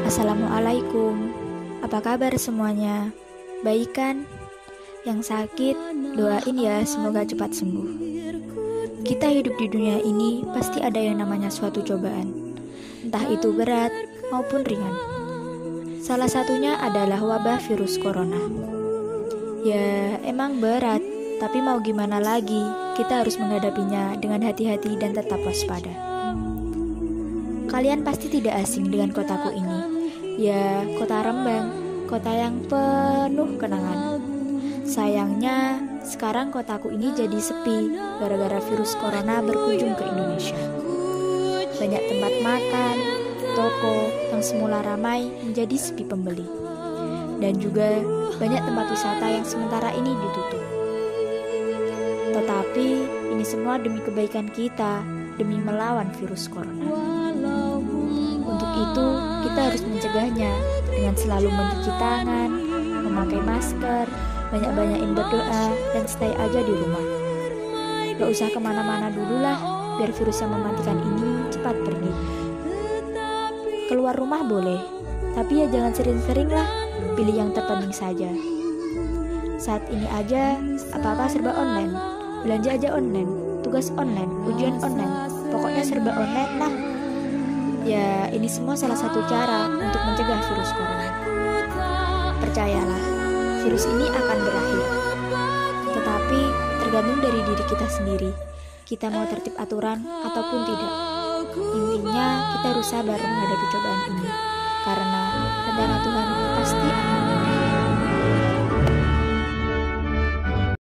Assalamualaikum. Apa kabar semuanya? Baik kan? Yang sakit, doain ya semoga cepat sembuh. Kita hidup di dunia ini pasti ada yang namanya suatu cobaan. Entah itu berat maupun ringan. Salah satunya adalah wabah virus corona. Ya, emang berat, tapi mau gimana lagi? Kita harus menghadapinya dengan hati-hati dan tetap waspada. Kalian pasti tidak asing dengan kotaku ini. Ya, kota Rembang, kota yang penuh kenangan. Sayangnya, sekarang kotaku ini jadi sepi gara-gara virus corona berkunjung ke Indonesia. Banyak tempat makan, toko yang semula ramai menjadi sepi pembeli. Dan juga banyak tempat wisata yang sementara ini ditutup. Tetapi, ini semua demi kebaikan kita, demi melawan virus corona. Untuk itu, kita harus mencegahnya dengan selalu mencuci tangan, memakai masker, banyak-banyakin berdoa, dan stay aja di rumah. Gak usah kemana-mana dulu lah, biar virus yang mematikan ini cepat pergi. Keluar rumah boleh, tapi ya jangan sering-sering lah, pilih yang terpenting saja. Saat ini aja, apa-apa serba online, belanja aja online, tugas online, ujian online, pokoknya serba online lah. Ya, ini semua salah satu cara untuk mencegah virus corona. Percayalah, virus ini akan berakhir. Tetapi tergantung dari diri kita sendiri. Kita mau tertib aturan ataupun tidak. Intinya kita harus sabar menghadapi cobaan ini.